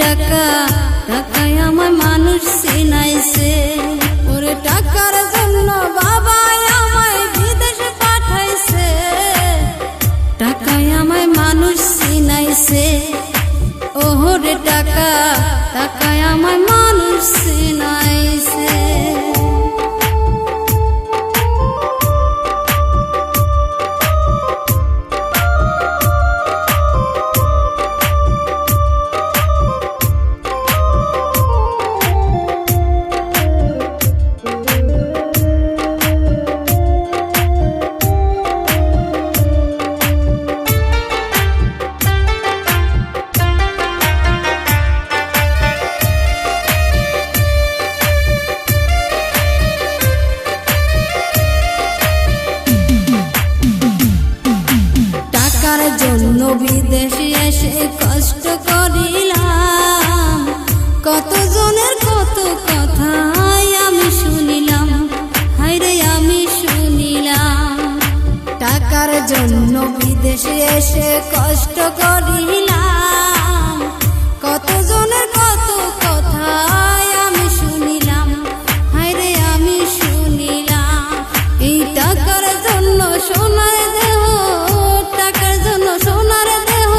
টাকা টাকায় আমার মানুষ চিনাইছে। ওরে টাকার জন্য বাবা আমায় বিদেশে পাঠাইছে, টাকায় আমায় মানুষ চিনাইছে। ওরে টাকা টাকায় আমায় মানুষ চিনাইছে। টাকার জন্য বিদেশে এসে কষ্ট করিলাম, কত জনের কত কথা আমি শুনিলাম, হায়রে আমি শুনিলাম। টাকার জন্য বিদেশে এসে কষ্ট করিলাম, কত জনের কত কথা আমি শুনিলাম, হায়রে আমি শুনিলাম। এই টাকার জন্য সোনার দেহ, টাকার জন্য সোনার দেহ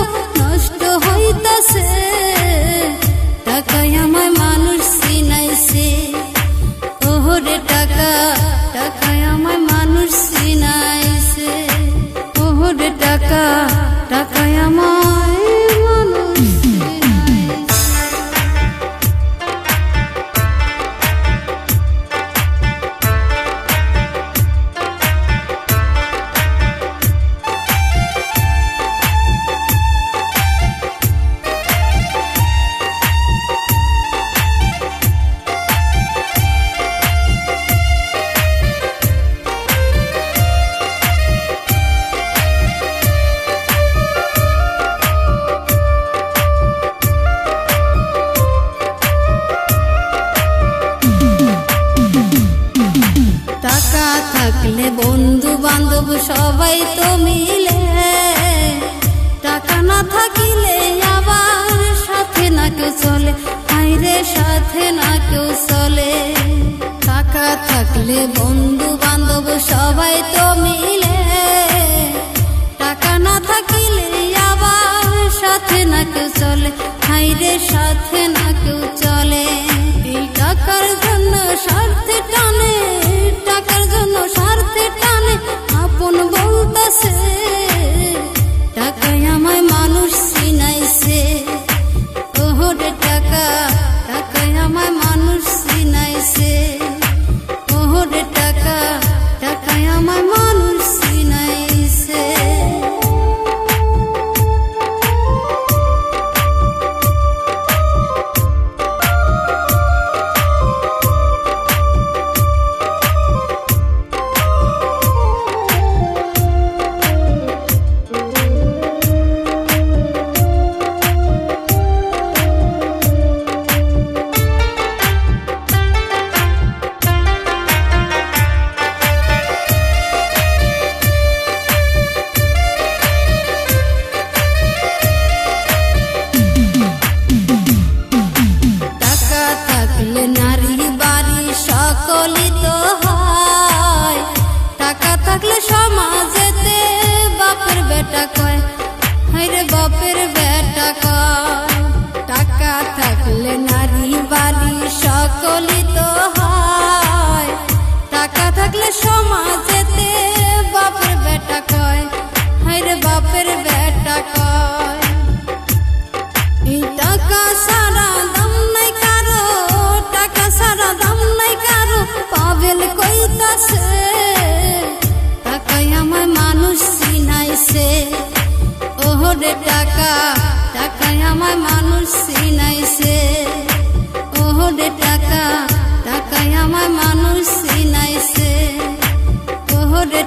নষ্ট হইতাছে, টাকায় আমায় মানুষ চিনাইছে। ওরে টাকা টাকায় আমায় মানুষ চিনাইছে। ওরে টাকা টাকায় আমায় মানুষ চিনাইছে। টাকা থাকলে বন্ধু বান্ধব সবাই তো মিলে, টাকা না থাকিলে আবার সাথে না কেউ চলে, হায়রে সাথে না কেউ চলে। টাকা থাকলে বন্ধু বান্ধব সবাই তো মিলে, টাকা না থাকিলে আবার সাথে না কেউ চলে, হায়রে সাথে না কেউ চলে। এই টাকার জন্য স্বার্থে টানে, টাকার জন্য স্বার্থে টানে আপন বলতাছে, টাকায় আমায় মানুষ চিনাইছে। ওরে টাকা টাকায় আমায় মানুষ চিনাইছে। ওরে টাকা টাকায় আমায় মানুষ চিনাইছে। সকলই তো হয়, টাকা থাকলে সমাজেতে বাপের বেটা কয়, হায়রে বাপের বেটা কয়। টাকা থাকলে নারী বাড়ি সকলই তো হয়, টাকা থাকলে সমাজেতে বাপের বেটা কয়, হায়রে বাপের বেটা কয়। এই টাকা সারা দাম নাই কারো, টাকা সারা দাম নাই কারো পাবেল কইতাছে, টাকায় আমায় মানুষ চিনাইছে। ওরে টাকা টাকায় আমায় মানুষ চিনাইছে। ওরে টাকা টাকায় আমায় মানুষ চিনাইছে। ওরে